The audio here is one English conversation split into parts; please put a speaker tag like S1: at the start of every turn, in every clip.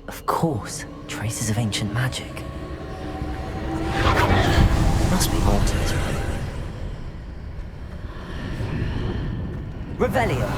S1: Of course, traces of ancient magic. Must be more to this room. Revelio.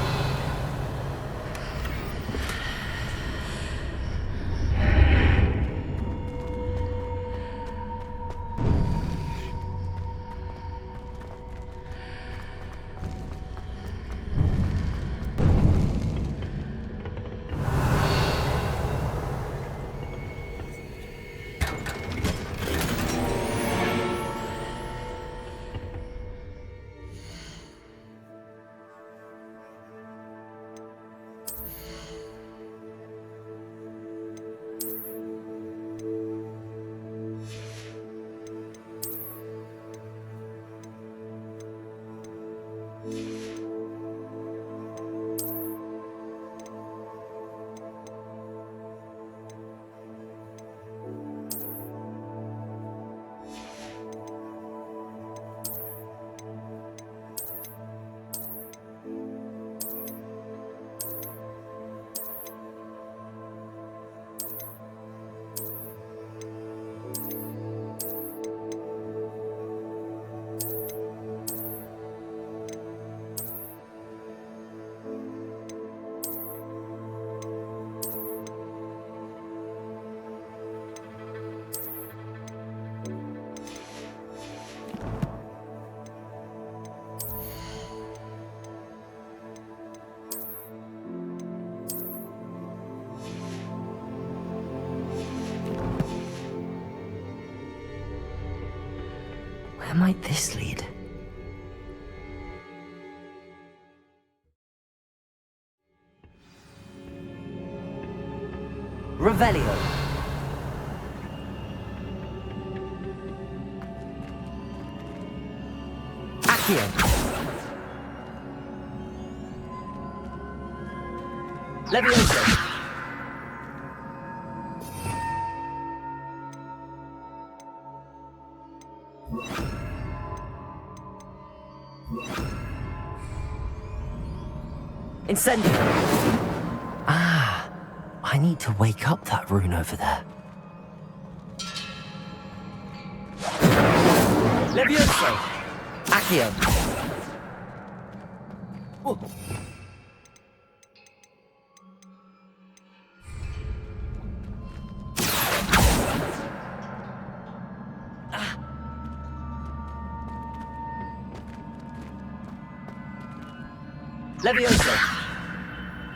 S1: Where might this lead? Revelio. Accio. Levioso. Incendio. Ah, I need to wake up that rune over there. Levioso. Accio. Oh. Levioso.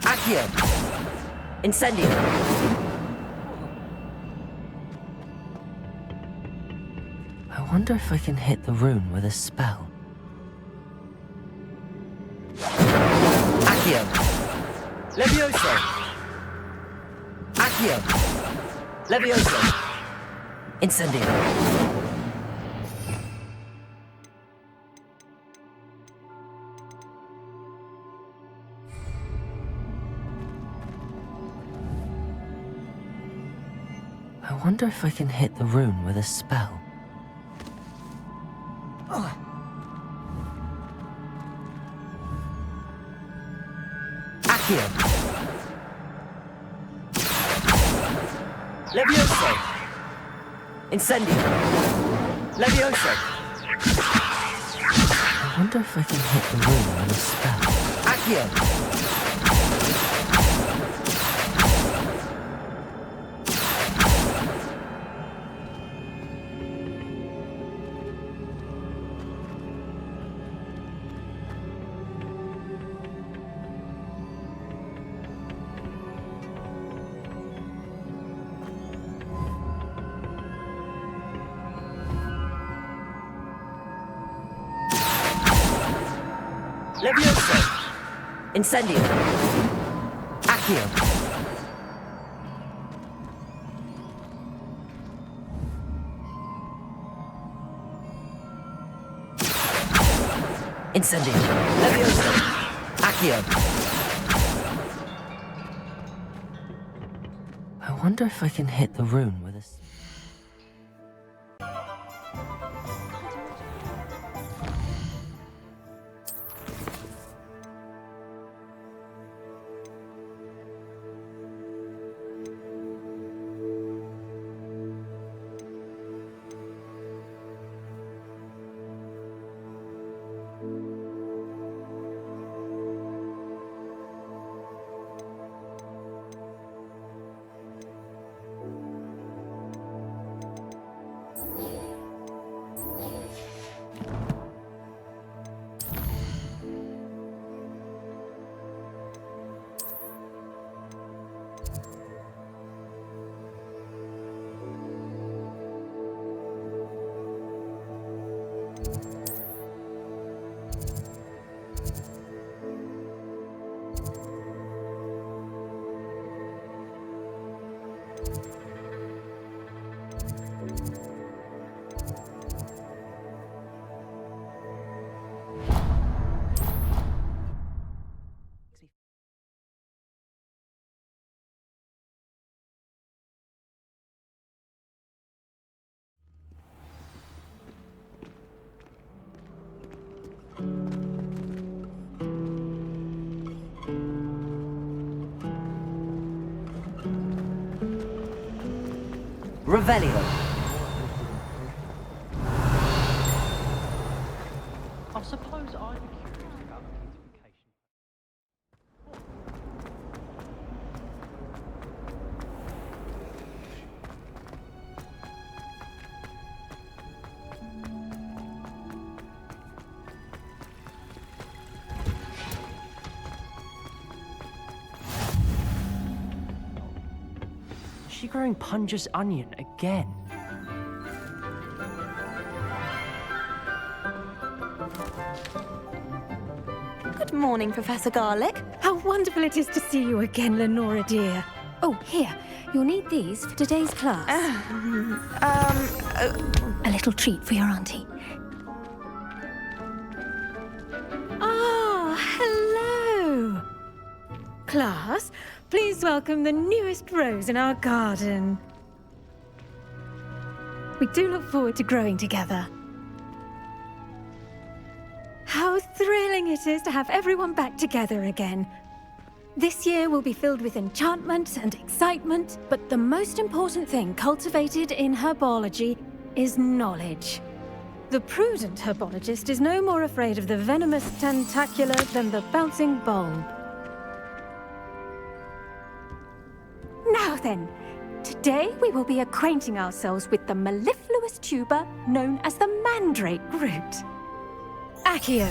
S1: Accio. Incendio. I wonder if I can hit the rune with a spell. Accio. Levioso. Accio. Levioso. Incendio. I wonder if I can hit the rune with a spell. Accio. Levioso. Incendio. Levioso. I wonder if I can hit the rune with a spell. Accio. Levioso. Incendio. Accio. Incendio. Leviosa. Accio. I wonder if I can hit the rune with a... Revelio.
S2: I suppose I'd be curious about the beautification. Is she growing Punja's onion again?
S3: Good morning, Professor Garlic. How wonderful it is to see you again, Lenora dear. Oh, here. You'll need these for today's class. A little treat for your auntie. Ah, hello. Class, please welcome the newest rose in our garden. We do look forward to growing together. How thrilling it is to have everyone back together again. This year will be filled with enchantment and excitement, but the most important thing cultivated in herbology is knowledge. The prudent herbologist is no more afraid of the venomous tentacula than the bouncing bulb. Now then, today we will be acquainting ourselves with the mellifluous tuber known as the mandrake root. Accio.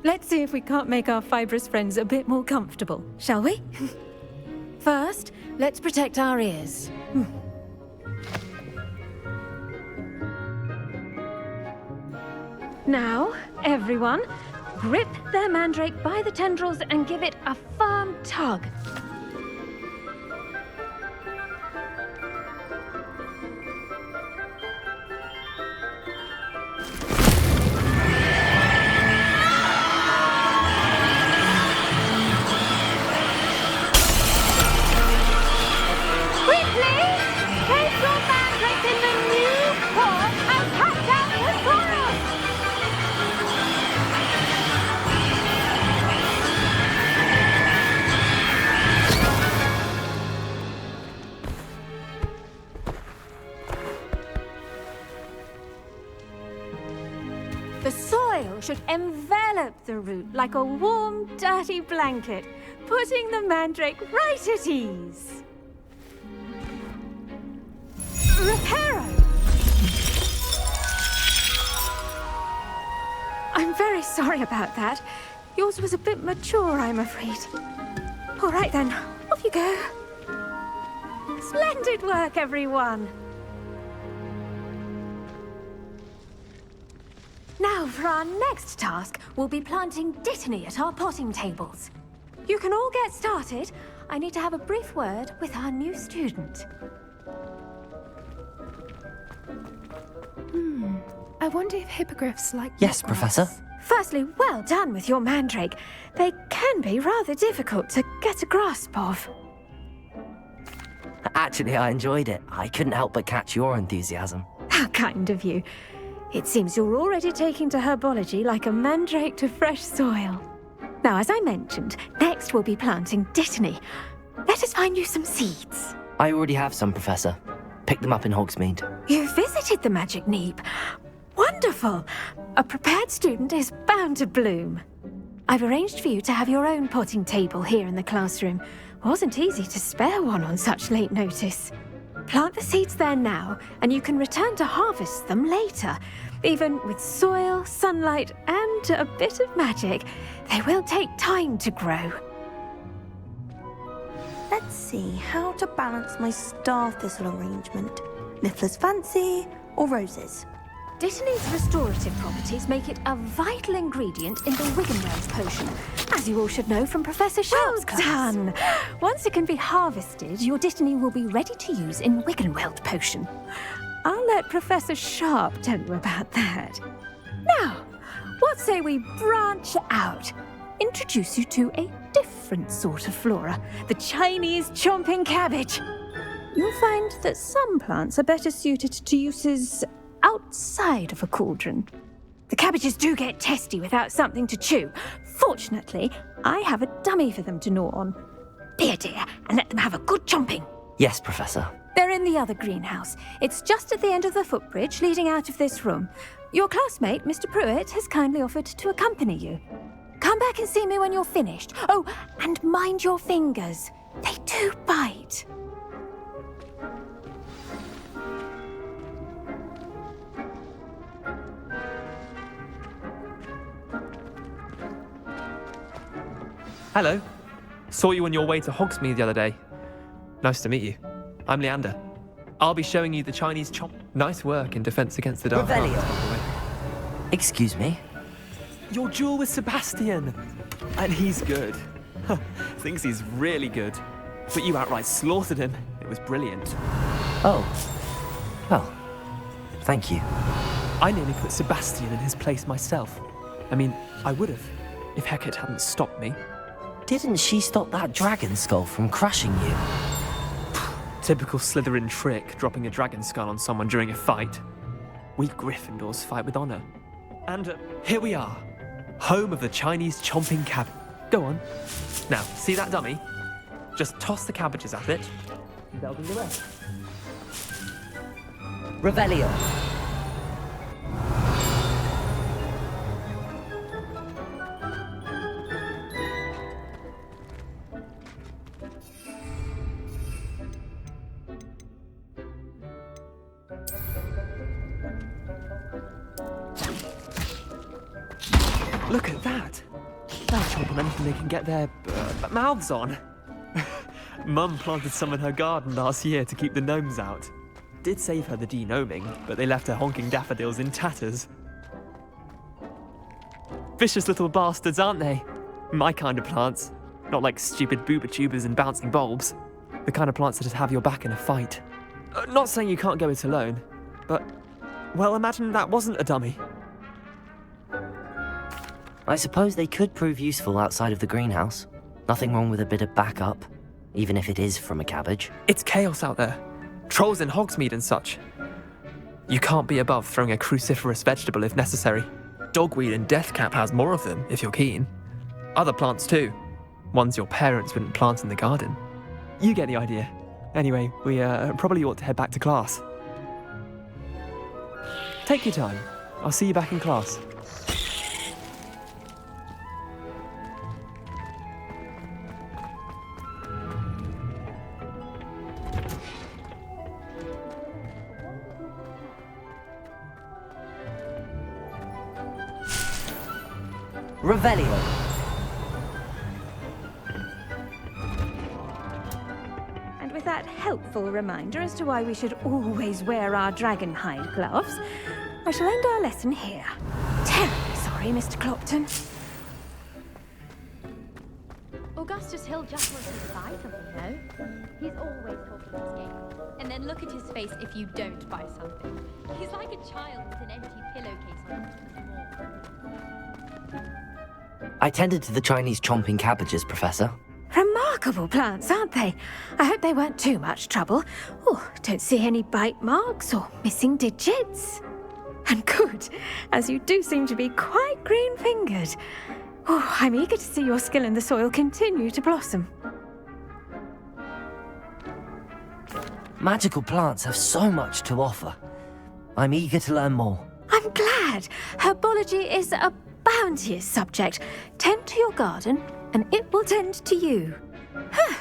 S3: Let's see if we can't make our fibrous friends a bit more comfortable, shall we? First, let's protect our ears. Now, everyone, grip their mandrake by the tendrils and give it a firm tug. The soil should envelop the root like a warm, dirty blanket, putting the mandrake right at ease. Reparo! I'm very sorry about that. Yours was a bit mature, I'm afraid. All right then, off you go. Splendid work, everyone. Now, for our next task, we'll be planting dittany at our potting tables. You can all get started. I need to have a brief word with our new student.
S4: wonder if hippogriffs like
S1: Yes,
S4: grass.
S1: Professor.
S3: Firstly, well done with your mandrake. They can be rather difficult to get a grasp of.
S1: Actually, I enjoyed it. I couldn't help but catch your enthusiasm.
S3: How kind of you. It seems you're already taking to herbology like a mandrake to fresh soil. Now, as I mentioned, next we'll be planting dittany. Let us find you some seeds.
S1: I already have some, Professor. Picked them up in Hogsmeade.
S3: You visited the Magic Neep. Wonderful! A prepared student is bound to bloom. I've arranged for you to have your own potting table here in the classroom. Wasn't easy to spare one on such late notice. Plant the seeds there now, and you can return to harvest them later. Even with soil, sunlight, and a bit of magic, they will take time to grow.
S5: Let's see how to balance my star thistle arrangement. Niffler's fancy or roses?
S3: Dittany's restorative properties make it a vital ingredient in the Wiggenweld potion, as you all should know from Professor Sharp's class. Well done! Once it can be harvested, your Dittany will be ready to use in Wiggenweld potion. I'll let Professor Sharp tell you about that. Now, what say we branch out? Introduce you to a different sort of flora, the Chinese chomping cabbage. You'll find that some plants are better suited to uses outside of a cauldron. The cabbages do get testy without something to chew. Fortunately, I have a dummy for them to gnaw on. Be a dear and let them have a good chomping.
S1: Yes, Professor.
S3: They're in the other greenhouse. It's just at the end of the footbridge leading out of this room. Your classmate, Mr. Pruitt, has kindly offered to accompany you. Come back and see me when you're finished. Oh, and mind your fingers. They do bite.
S6: Hello. Saw you on your way to Hogsmeade the other day. Nice to meet you. I'm Leander. I'll be showing you the Chinese chomp. Nice work in defense against the dark arts, by the way.
S1: Excuse me?
S6: Your duel with Sebastian. And he's good. Thinks he's really good. But you outright slaughtered him. It was brilliant.
S1: Oh. Well, thank you.
S6: I nearly put Sebastian in his place myself. I mean, I would have, if Hecate hadn't stopped me.
S1: Didn't she stop that dragon skull from crushing you?
S6: Typical Slytherin trick, dropping a dragon skull on someone during a fight. We Gryffindors fight with honor. And here we are, home of the Chinese chomping cabbage. Go on. Now, see that dummy? Just toss the cabbages at it, and they'll do the rest.
S1: Revelio.
S6: Look at that! They'll chomp on anything they can get their mouths on. Mum planted some in her garden last year to keep the gnomes out. Did save her the de-gnoming, but they left her honking daffodils in tatters. Vicious little bastards, aren't they? My kind of plants. Not like stupid booba tubers and bouncing bulbs. The kind of plants that just have your back in a fight. Not saying you can't go it alone, but, well, imagine that wasn't a dummy.
S1: I suppose they could prove useful outside of the greenhouse. Nothing wrong with a bit of backup, even if it is from a cabbage.
S6: It's chaos out there. Trolls in Hogsmeade and such. You can't be above throwing a cruciferous vegetable if necessary. Dogweed and deathcap has more of them, if you're keen. Other plants too. Ones your parents wouldn't plant in the garden. You get the idea. Anyway, we probably ought to head back to class. Take your time. I'll see you back in class.
S1: Revelio.
S3: And with that helpful reminder as to why we should always wear our dragon hide gloves, I shall end our lesson here. Terribly sorry, Mr. Clopton. Augustus
S4: just he'll just want you to buy something, you know? He's always talking his game. And then look at his face if you don't buy something. He's like a child with an empty pillowcase on his wall.
S1: I tended to the Chinese chomping cabbages, Professor.
S3: Remarkable plants, aren't they? I hope they weren't too much trouble. Oh, don't see any bite marks or missing digits. And good, as you do seem to be quite green-fingered. Oh, I'm eager to see your skill in the soil continue to blossom.
S1: Magical plants have so much to offer. I'm eager to learn more.
S3: I'm glad. Herbology is a bounteous subject. Tend to your garden, and it will tend to you. Huh.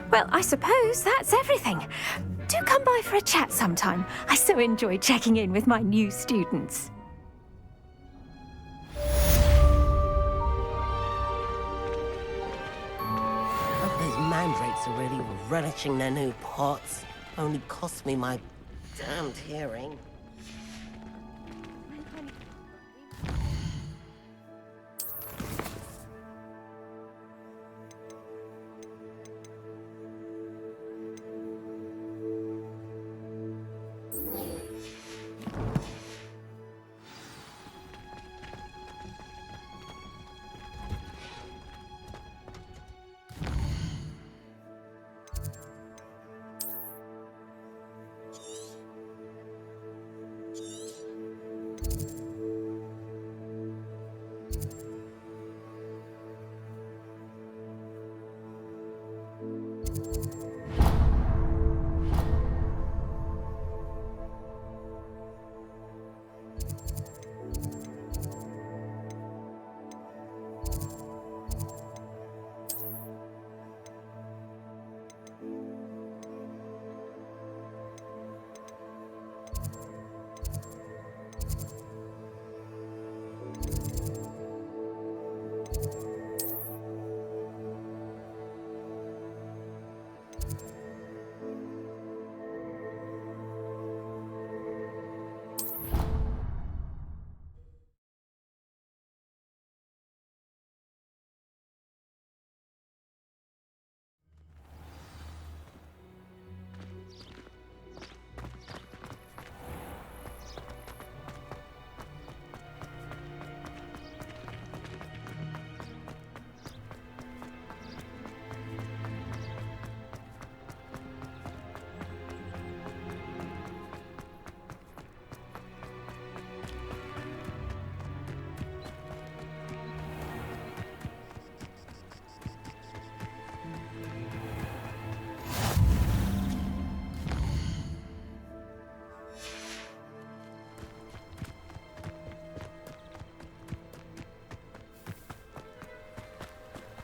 S3: Well, I suppose that's everything. Do come by for a chat sometime. I so enjoy checking in with my new students.
S7: Those mandrakes are really relishing their new pots. Only cost me my damned hearing.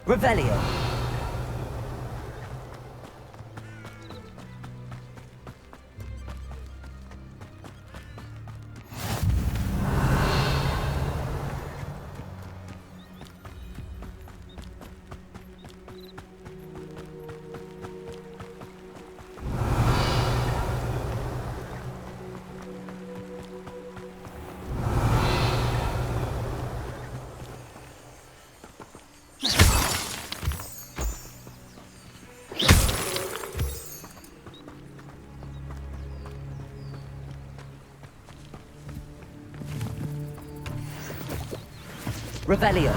S1: Revelio. Revelio.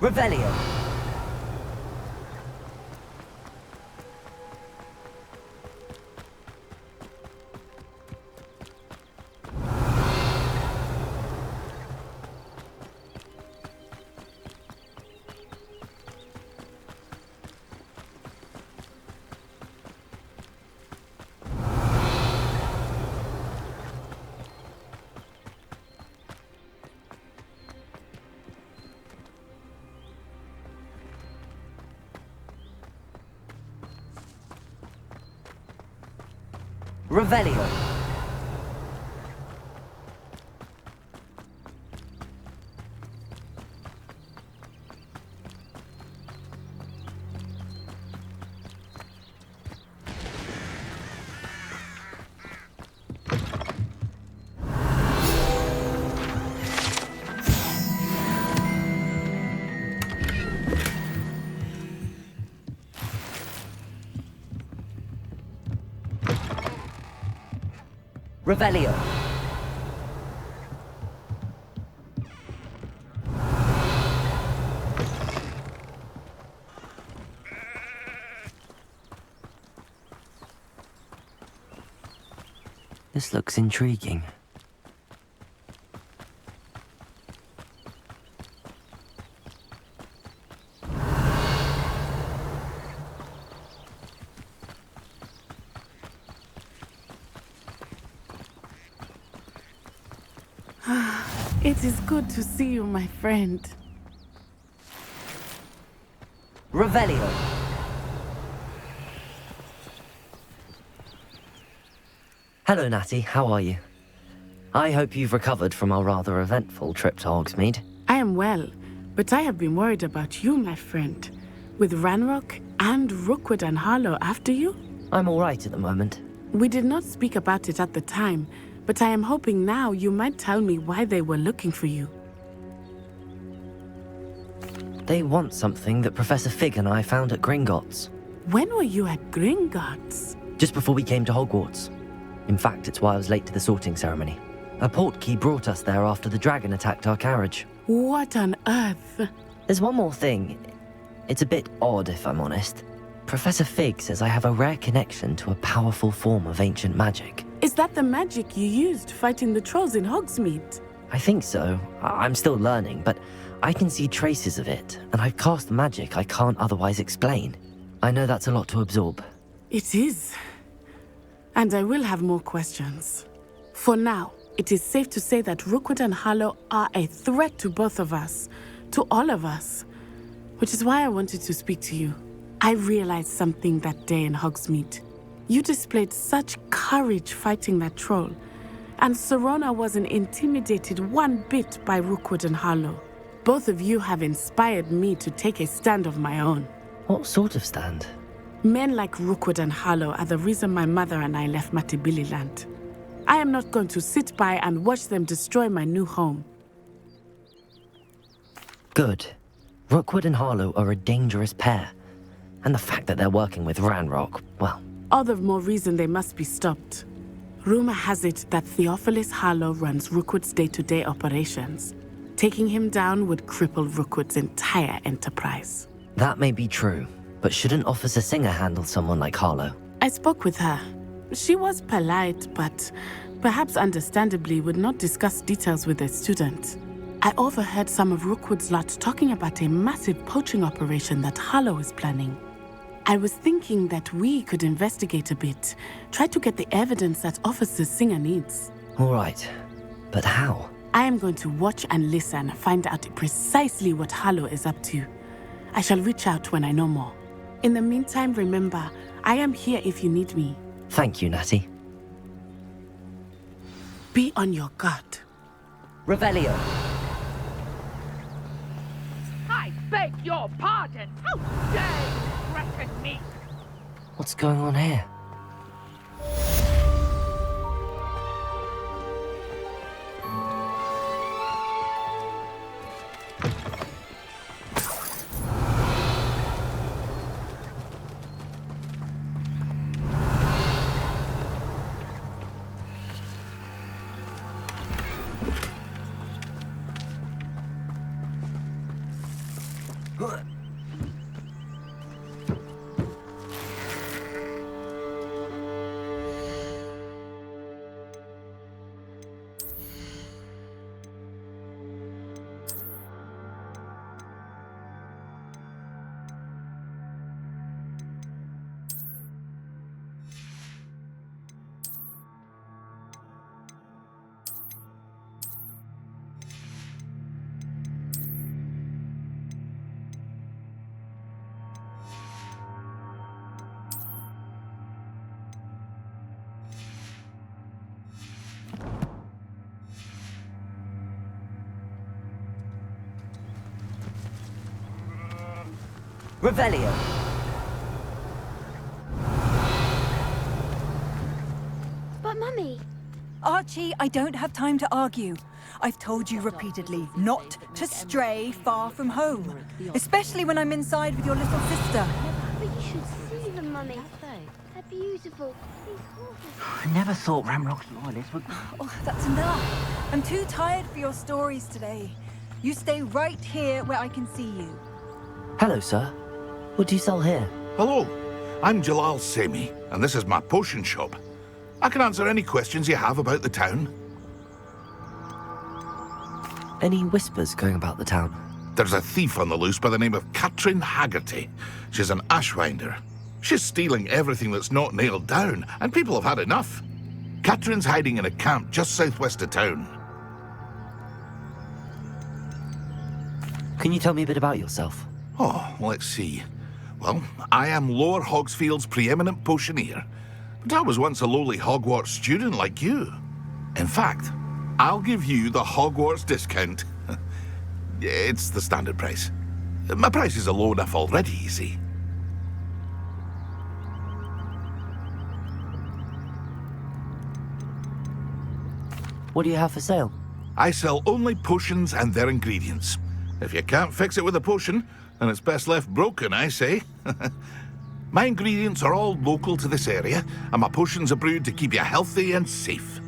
S1: Revelio. Revelio. Revelio. This looks intriguing.
S8: It is good to see you, my friend.
S1: Revelio. Hello, Natty. How are you? I hope you've recovered from our rather eventful trip to Hogsmeade.
S8: I am well, but I have been worried about you, my friend. With Ranrock and Rookwood and Harlow after you?
S1: I'm all right at the moment.
S8: We did not speak about it at the time, but I am hoping now you might tell me why they were looking for you.
S1: They want something that Professor Fig and I found at Gringotts.
S8: When were you at Gringotts?
S1: Just before we came to Hogwarts. In fact, it's why I was late to the sorting ceremony. A portkey brought us there after the dragon attacked our carriage.
S8: What on earth?
S1: There's one more thing. It's a bit odd, if I'm honest. Professor Fig says I have a rare connection to a powerful form of ancient magic.
S8: Is that the magic you used fighting the trolls in Hogsmeade?
S1: I think so. I'm still learning, but I can see traces of it, and I've cast magic I can't otherwise explain. I know that's a lot to absorb.
S8: It is. And I will have more questions. For now, it is safe to say that Rookwood and Harlow are a threat to both of us, to all of us, which is why I wanted to speak to you. I realized something that day in Hogsmeade. You displayed such courage fighting that troll, and Serona wasn't intimidated one bit by Rookwood and Harlow. Both of you have inspired me to take a stand of my own.
S1: What sort of stand?
S8: Men like Rookwood and Harlow are the reason my mother and I left Matabeleland. I am not going to sit by and watch them destroy my new home.
S1: Good. Rookwood and Harlow are a dangerous pair. And the fact that they're working with Ranrock, well...
S8: All the more reason they must be stopped. Rumor has it that Theophilus Harlow runs Rookwood's day-to-day operations. Taking him down would cripple Rookwood's entire enterprise.
S1: That may be true, but shouldn't Officer Singer handle someone like Harlow?
S8: I spoke with her. She was polite, but perhaps understandably would not discuss details with a student. I overheard some of Rookwood's lot talking about a massive poaching operation that Harlow is planning. I was thinking that we could investigate a bit, try to get the evidence that Officer Singer needs.
S1: All right, but how?
S8: I am going to watch and listen, find out precisely what Harlow is up to. I shall reach out when I know more. In the meantime, remember, I am here if you need me.
S1: Thank you, Natty.
S8: Be on your guard.
S1: Revelio.
S2: I beg your pardon! How dare you threaten me!
S1: What's going on here? Revelio.
S4: But Mummy,
S9: Archie, I don't have time to argue. I've told you repeatedly not to stray far from home, especially when I'm inside with your little sister.
S4: but you should see them, Mummy. They're beautiful. These horses.
S10: I never thought Ramrock's loyalists would...
S9: Oh, that's enough. I'm too tired for your stories today. You stay right here where I can see you.
S1: Hello, sir. What do you sell here?
S11: Hello, I'm Jalal Semi, and this is my potion shop. I can answer any questions you have about the town.
S1: Any whispers going about the town?
S11: There's a thief on the loose by the name of Katrin Haggerty. She's an ashwinder. She's stealing everything that's not nailed down, and people have had enough. Katrin's hiding in a camp just southwest of town.
S1: Can you tell me a bit about yourself?
S11: Oh, let's see. Well, I am Lower Hogsfield's preeminent potioneer, but I was once a lowly Hogwarts student like you. In fact, I'll give you the Hogwarts discount. It's the standard price. My prices are low enough already, you see.
S1: What do you have for sale?
S11: I sell only potions and their ingredients. If you can't fix it with a potion, then it's best left broken, I say. My ingredients are all local to this area, and my potions are brewed to keep you healthy and safe.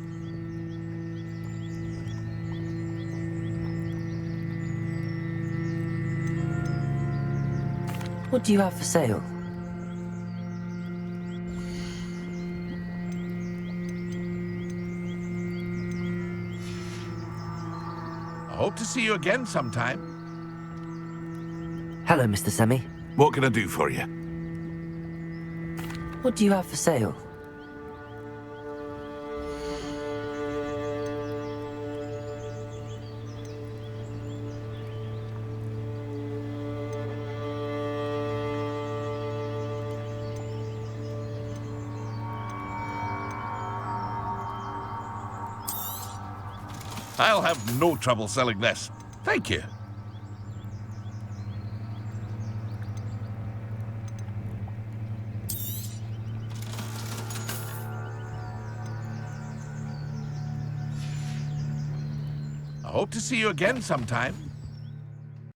S1: What do you have for sale?
S11: I hope to see you again sometime.
S1: Hello, Mr. Semi.
S11: What can I do for you?
S1: What do you have for sale?
S11: I'll have no trouble selling this. Thank you. I hope to see you again sometime.